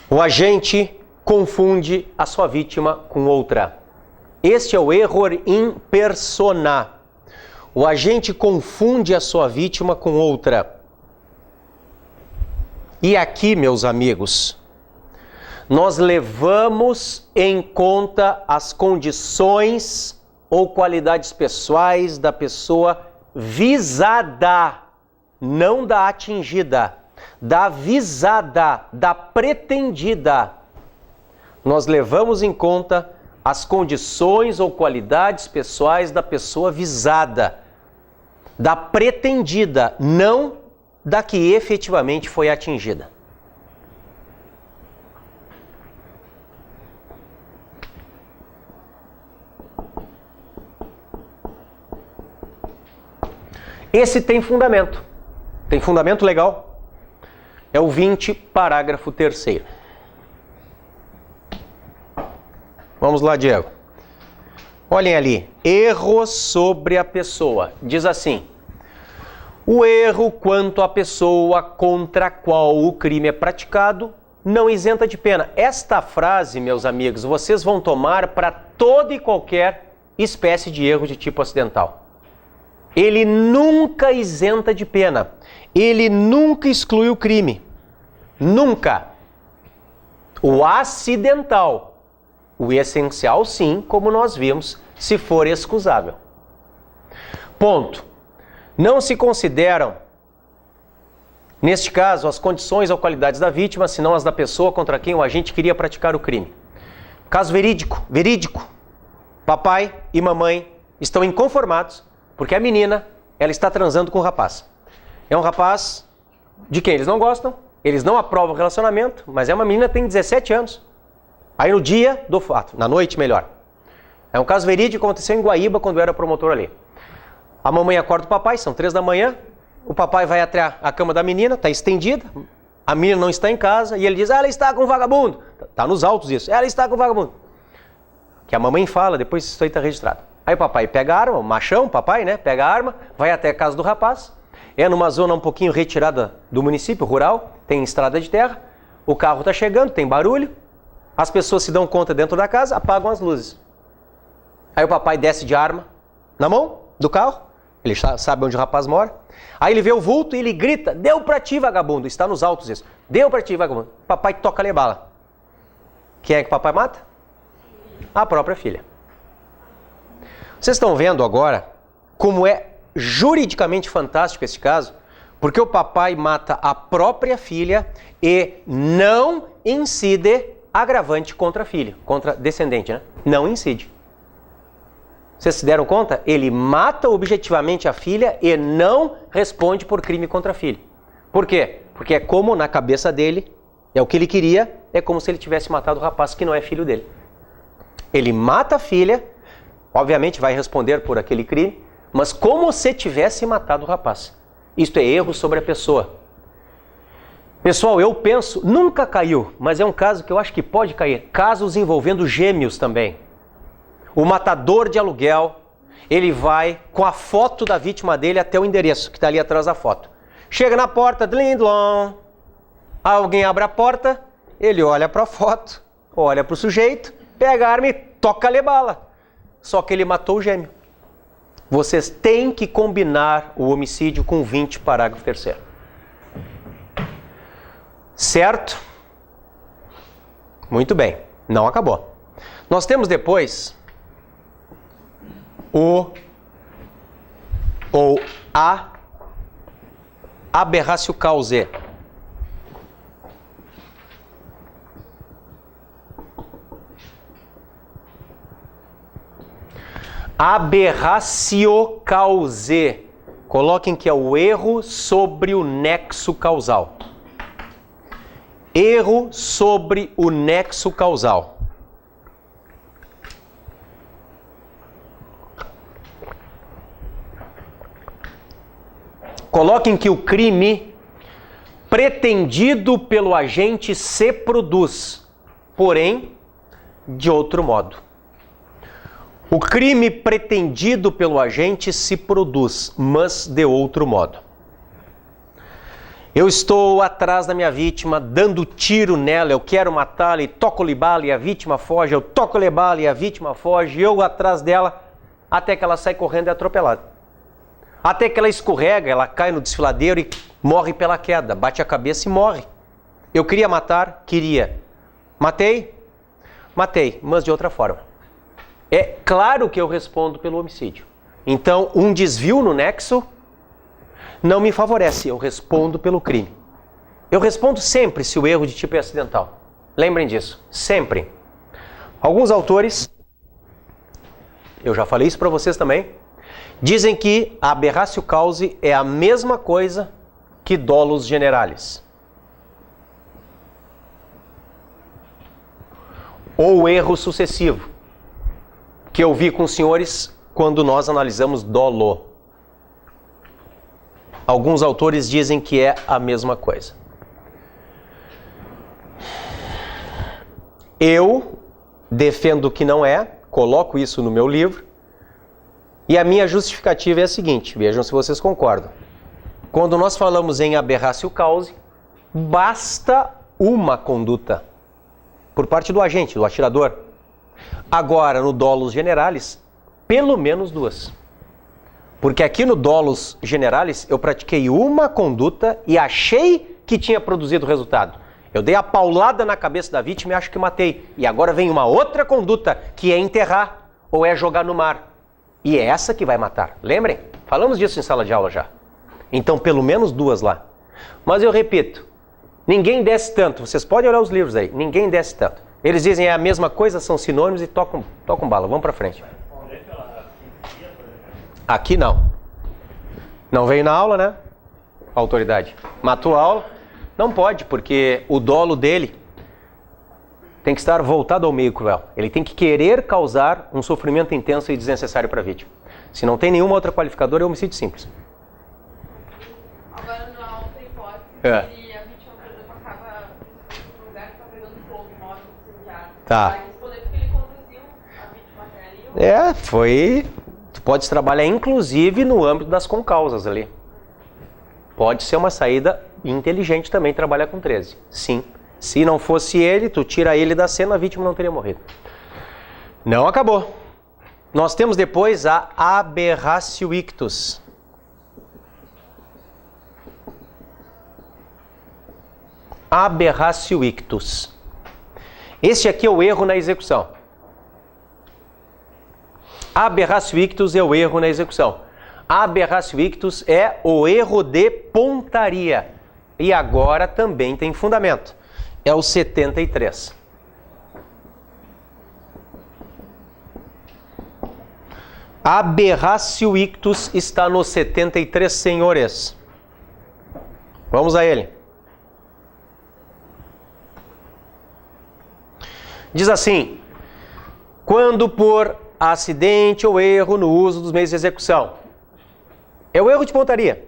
O agente confunde a sua vítima com outra. Este é o error in persona. O agente confunde a sua vítima com outra. E aqui, meus amigos, nós levamos em conta as condições ou qualidades pessoais da pessoa visada, não da atingida, da visada, da pretendida. Nós levamos em conta as condições ou qualidades pessoais da pessoa visada, da pretendida, não da que efetivamente foi atingida. Esse tem fundamento legal. É o 20, parágrafo 3º. Vamos lá, Diego. Olhem ali, erro sobre a pessoa. Diz assim: o erro quanto à pessoa contra a qual o crime é praticado não isenta de pena. Esta frase, meus amigos, vocês vão tomar para toda e qualquer espécie de erro de tipo acidental. Ele nunca isenta de pena. Ele nunca exclui o crime. Nunca. O acidental. O essencial, sim, como nós vimos, se for excusável. Ponto. Não se consideram, neste caso, as condições ou qualidades da vítima, senão as da pessoa contra quem o agente queria praticar o crime. Caso verídico. Papai e mamãe estão inconformados porque a menina, ela está transando com o rapaz. É um rapaz de quem eles não gostam, eles não aprovam o relacionamento, mas é uma menina que tem 17 anos. Aí no dia do fato, na noite melhor. É um caso verídico que aconteceu em Guaíba quando eu era promotor ali. A mamãe acorda o papai, são 3 da manhã, o papai vai até a cama da menina, está estendida, a menina não está em casa, e ele diz, ela está com o vagabundo. Está nos autos isso, ela está com o vagabundo. Que a mamãe fala, depois isso aí está registrado. Aí o papai pega a arma, o machão, papai, né, pega a arma, vai até a casa do rapaz, é numa zona um pouquinho retirada do município, rural, tem estrada de terra, o carro está chegando, tem barulho, as pessoas se dão conta dentro da casa, apagam as luzes. Aí o papai desce de arma na mão do carro, ele sabe onde o rapaz mora, aí ele vê o vulto e ele grita, deu pra ti, vagabundo, está nos autos isso, deu pra ti, vagabundo. Papai toca-lhe bala. Quem é que o papai mata? A própria filha. Vocês estão vendo agora como é juridicamente fantástico esse caso? Porque o papai mata a própria filha e não incide agravante contra a filha, contra descendente, né? Não incide. Vocês se deram conta? Ele mata objetivamente a filha e não responde por crime contra a filha. Por quê? Porque é como na cabeça dele, é o que ele queria, é como se ele tivesse matado o rapaz que não é filho dele. Ele mata a filha, obviamente vai responder por aquele crime, mas como se tivesse matado o rapaz. Isto é erro sobre a pessoa. Pessoal, eu penso, nunca caiu, mas é um caso que eu acho que pode cair. Casos envolvendo gêmeos também. O matador de aluguel, ele vai com a foto da vítima dele até o endereço, que está ali atrás da foto. Chega na porta, dling-dlong, alguém abre a porta, ele olha para a foto, olha para o sujeito, pega a arma e toca-lhe bala. Só que ele matou o gêmeo. vocês têm que combinar o homicídio com 20, parágrafo 3º. Certo? Muito bem. Não acabou. Nós temos depois o ou a aberratio causae. Aberratio causae. Coloquem que é o erro sobre o nexo causal. Erro sobre o nexo causal. Coloquem que o crime pretendido pelo agente se produz, porém, de outro modo. O crime pretendido pelo agente se produz, mas de outro modo. Eu estou atrás da minha vítima, dando tiro nela, eu quero matá-la e toco-lhe bala e a vítima foge, eu toco-lhe bala e a vítima foge, eu atrás dela, até que ela sai correndo e é atropelada. Até que ela escorrega, ela cai no desfiladeiro e morre pela queda, bate a cabeça e morre. Eu queria matar? Queria. Matei? Matei, mas de outra forma. É claro que eu respondo pelo homicídio. Então, um desvio no nexo não me favorece, eu respondo pelo crime. Eu respondo sempre se o erro de tipo é acidental. Lembrem disso, sempre. Alguns autores, eu já falei isso para vocês também, dizem que a aberratio causae é a mesma coisa que dolus generalis. Ou erro sucessivo, que eu vi com os senhores quando nós analisamos dolo. Alguns autores dizem que é a mesma coisa. Eu defendo que não é, coloco isso no meu livro, e a minha justificativa é a seguinte, vejam se vocês concordam. Quando nós falamos em aberratio causae, basta uma conduta por parte do agente, do atirador. Agora, no dolus generalis, pelo menos duas. Porque aqui no dolus generalis, eu pratiquei uma conduta e achei que tinha produzido resultado. Eu dei a paulada na cabeça da vítima e acho que matei. E agora vem uma outra conduta, que é enterrar ou é jogar no mar. E é essa que vai matar. Lembrem? Falamos disso em sala de aula já. Então, pelo menos duas lá. Mas eu repito, ninguém desce tanto. Vocês podem olhar os livros aí. Ninguém desce tanto. Eles dizem é a mesma coisa, são sinônimos e tocam bala. Vamos para frente. Aqui não. Não veio na aula, né? Autoridade. Matou a aula? Não pode, porque o dolo dele tem que estar voltado ao meio cruel. Ele tem que querer causar um sofrimento intenso e desnecessário para a vítima. Se não tem nenhuma outra qualificadora, é homicídio simples. Agora, na outra hipótese, a vítima, por exemplo, acaba no lugar que está pegando fogo e morre incendiado. Tá. Vai responder porque ele conduziu a vítima até ali? Foi... Tu pode trabalhar, inclusive, no âmbito das concausas ali. Pode ser uma saída inteligente também trabalhar com 13. Sim. Se não fosse ele, tu tira ele da cena, a vítima não teria morrido. Não acabou. Nós temos depois a aberratio ictus. Aberratio ictus. Este aqui é o erro na execução. Aberratio ictus é o erro na execução. Aberratio ictus é o erro de pontaria. E agora também tem fundamento. É o 73. Aberratio ictus está no 73, senhores. Vamos a ele. Diz assim: quando por acidente ou erro no uso dos meios de execução. É o erro de pontaria.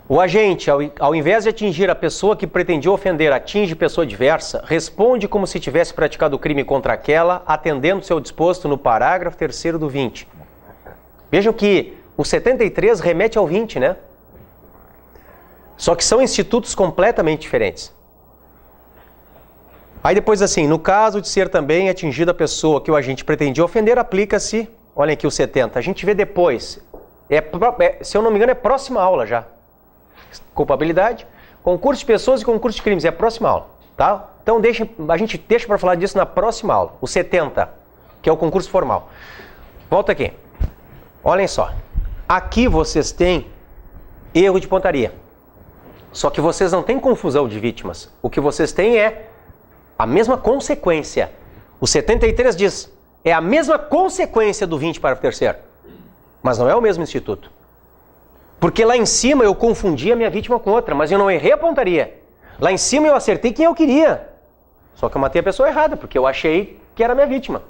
O agente, ao invés de atingir a pessoa que pretendia ofender, atinge pessoa diversa, responde como se tivesse praticado o crime contra aquela, atendendo seu disposto no parágrafo 3º do 20. Vejam que o 73 remete ao 20, né? Só que são institutos completamente diferentes. Aí depois assim, no caso de ser também atingida a pessoa que o agente pretendia ofender, aplica-se, olhem aqui o 70, a gente vê depois, Se eu não me engano, é próxima aula já. Culpabilidade, concurso de pessoas e concurso de crimes. É a próxima aula, tá? Então a gente deixa para falar disso na próxima aula. O 70, que é o concurso formal. Volta aqui. Olhem só. Aqui vocês têm erro de pontaria. Só que vocês não têm confusão de vítimas. O que vocês têm é a mesma consequência. O 73 diz, é a mesma consequência do 20 parágrafo 3º. Mas não é o mesmo instituto. Porque lá em cima eu confundi a minha vítima com outra, mas eu não errei a pontaria. Lá em cima eu acertei quem eu queria. Só que eu matei a pessoa errada, porque eu achei que era minha vítima.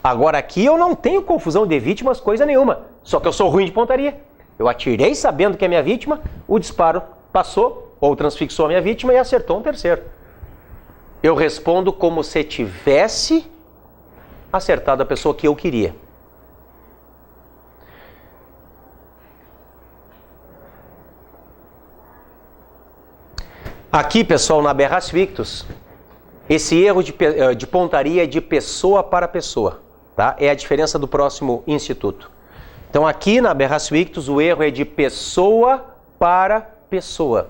Agora aqui eu não tenho confusão de vítimas, coisa nenhuma. Só que eu sou ruim de pontaria. Eu atirei sabendo que é minha vítima, o disparo passou ou transfixou a minha vítima e acertou um terceiro. Eu respondo como se tivesse acertado a pessoa que eu queria. Aqui, pessoal, na aberratio ictus, esse erro de pontaria é de pessoa para pessoa, tá? É a diferença do próximo instituto. Então, aqui na aberratio ictus, o erro é de pessoa para pessoa.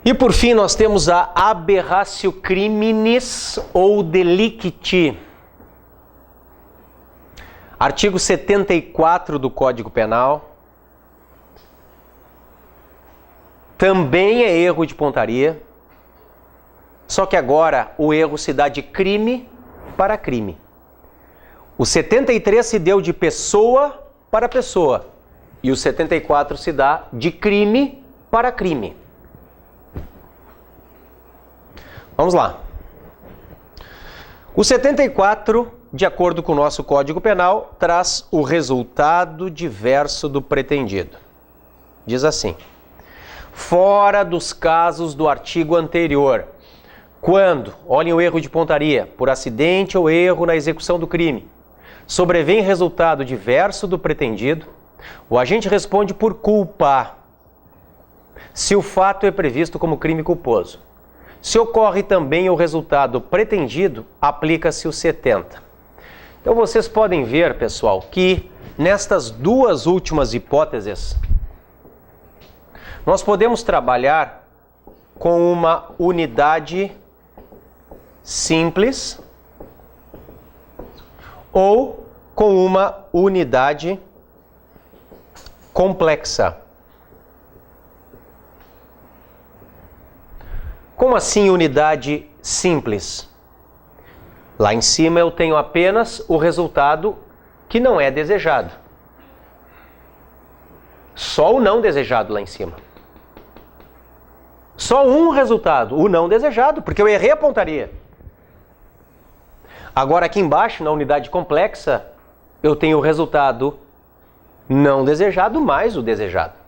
E por fim nós temos a aberratio criminis ou delicti. Artigo 74 do Código Penal. Também é erro de pontaria. Só que agora o erro se dá de crime para crime. O 73 se deu de pessoa para pessoa. E o 74 se dá de crime para crime. Vamos lá. O 74, de acordo com o nosso Código Penal, traz o resultado diverso do pretendido. Diz assim: fora dos casos do artigo anterior, quando, olhem o erro de pontaria, por acidente ou erro na execução do crime, sobrevém resultado diverso do pretendido, o agente responde por culpa, se o fato é previsto como crime culposo. Se ocorre também o resultado pretendido, aplica-se o 70. Então vocês podem ver, pessoal, que nestas duas últimas hipóteses, nós podemos trabalhar com uma unidade simples ou com uma unidade complexa. Como assim unidade simples? Lá em cima eu tenho apenas o resultado que não é desejado. Só o não desejado lá em cima. Só um resultado, o não desejado, porque eu errei a pontaria. Agora aqui embaixo, na unidade complexa, eu tenho o resultado não desejado mais o desejado.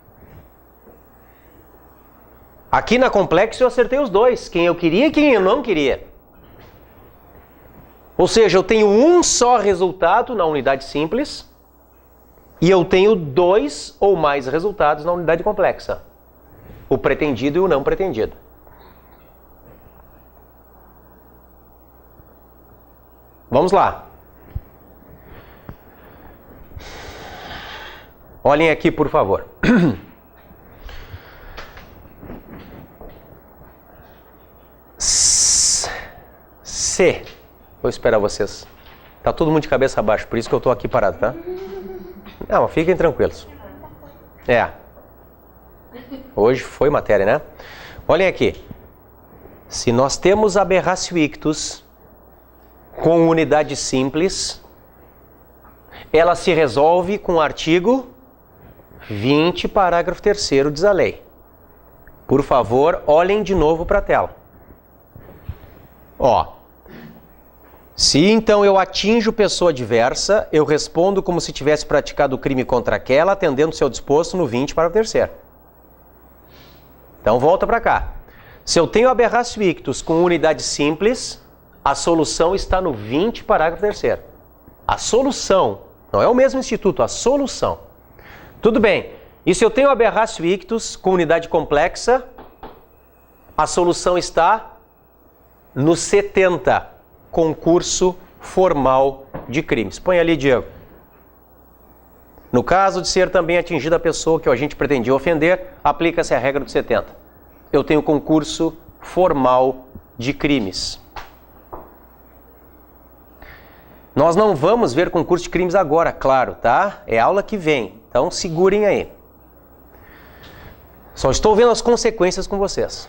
Aqui na complexa eu acertei os dois, quem eu queria e quem eu não queria. Ou seja, eu tenho um só resultado na unidade simples e eu tenho dois ou mais resultados na unidade complexa. O pretendido e o não pretendido. Vamos lá. Olhem aqui, por favor. C. Vou esperar vocês. Tá todo mundo de cabeça abaixo, por isso que eu tô aqui parado, tá? Não, fiquem tranquilos. Hoje foi matéria, né? Olhem aqui. Se nós temos aberratio ictus com unidade simples, ela se resolve com o artigo 20, parágrafo 3º, diz a lei. Por favor, olhem de novo para a tela. Se então eu atinjo pessoa diversa, eu respondo como se tivesse praticado o crime contra aquela, atendendo seu disposto no 20, parágrafo 3º. Então volta para cá. Se eu tenho aberratio ictus com unidade simples, a solução está no 20, parágrafo 3º. A solução. Não é o mesmo instituto, a solução. Tudo bem. E se eu tenho aberratio ictus com unidade complexa, a solução está no 70, concurso formal de crimes. Põe ali, Diego. No caso de ser também atingida a pessoa que o agente pretendia ofender, aplica-se a regra do 70. Eu tenho concurso formal de crimes. Nós não vamos ver concurso de crimes agora, claro, tá? É aula que vem, então segurem aí. Só estou vendo as consequências com vocês.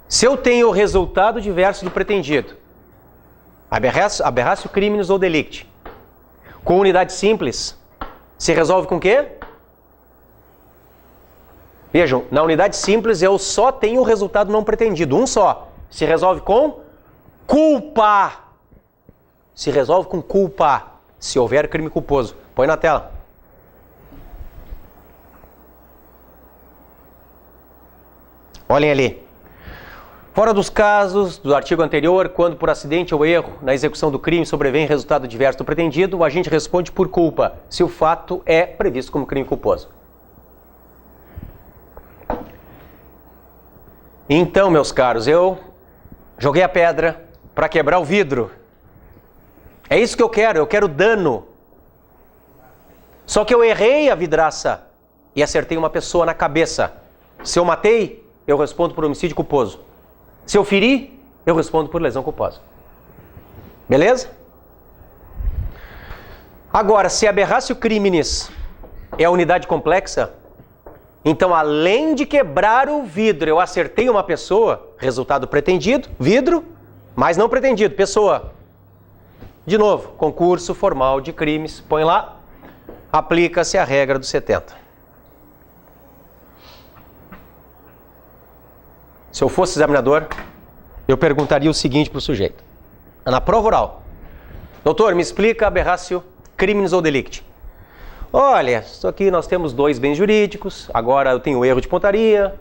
Se eu tenho o resultado diverso do pretendido, aberratio criminis ou delicti, com unidade simples, se resolve com o quê? Vejam, na unidade simples eu só tenho o resultado não pretendido, um só. Se resolve com culpa. Se resolve com culpa, se houver crime culposo. Põe na tela. Olhem ali. Fora dos casos do artigo anterior, quando por acidente ou erro na execução do crime sobrevém resultado diverso do pretendido, o agente responde por culpa, se o fato é previsto como crime culposo. Então, meus caros, eu joguei a pedra para quebrar o vidro. É isso que eu quero dano. Só que eu errei a vidraça e acertei uma pessoa na cabeça. Se eu matei, eu respondo por homicídio culposo. Se eu feri, eu respondo por lesão culposa. Beleza? Agora, se aberratio criminis é a unidade complexa, então além de quebrar o vidro, eu acertei uma pessoa, resultado pretendido, vidro, mas não pretendido, pessoa. De novo, concurso formal de crimes, põe lá, aplica-se a regra do 70. Se eu fosse examinador, eu perguntaria o seguinte para o sujeito. Na prova oral. Doutor, me explica aberratio criminis ou delicti. Olha, isso aqui nós temos dois bens jurídicos, agora eu tenho erro de pontaria.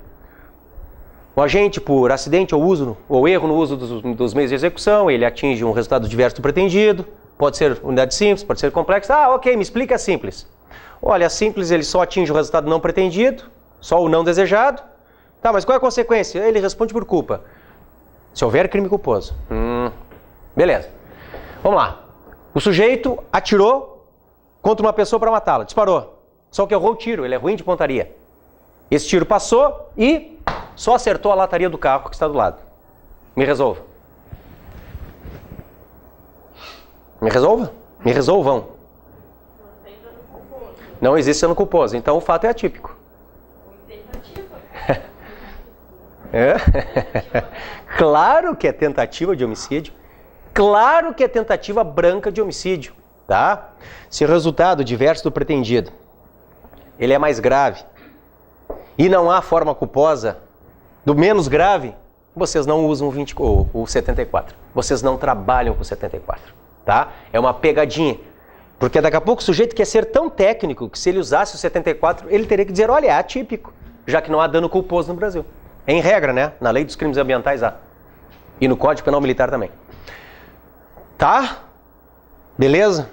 O agente, por acidente ou erro no uso dos meios de execução, ele atinge um resultado diverso do pretendido. Pode ser unidade simples, pode ser complexa. Ah, ok, me explica a simples. Olha, a simples ele só atinge o resultado não pretendido, só o não desejado. Tá, mas qual é a consequência? Ele responde por culpa. Se houver crime culposo. Beleza. Vamos lá. O sujeito atirou contra uma pessoa para matá-la, disparou. Só que errou o tiro, ele é ruim de pontaria. Esse tiro passou e só acertou a lataria do carro que está do lado. Me resolva. Me resolva? Me resolvam. Não existe dano culposo, então o fato é atípico. É? Claro que é tentativa de homicídio. Claro que é tentativa branca de homicídio, tá? Se o resultado diverso do pretendido, ele é mais grave e não há forma culposa do menos grave, vocês não usam o 74. Vocês não trabalham com o 74, tá? É uma pegadinha. Porque daqui a pouco o sujeito quer ser tão técnico que se ele usasse o 74, ele teria que dizer, olha, é atípico, já que não há dano culposo no Brasil. Em regra, né? Na lei dos crimes ambientais há. E no Código Penal Militar também. Tá? Beleza?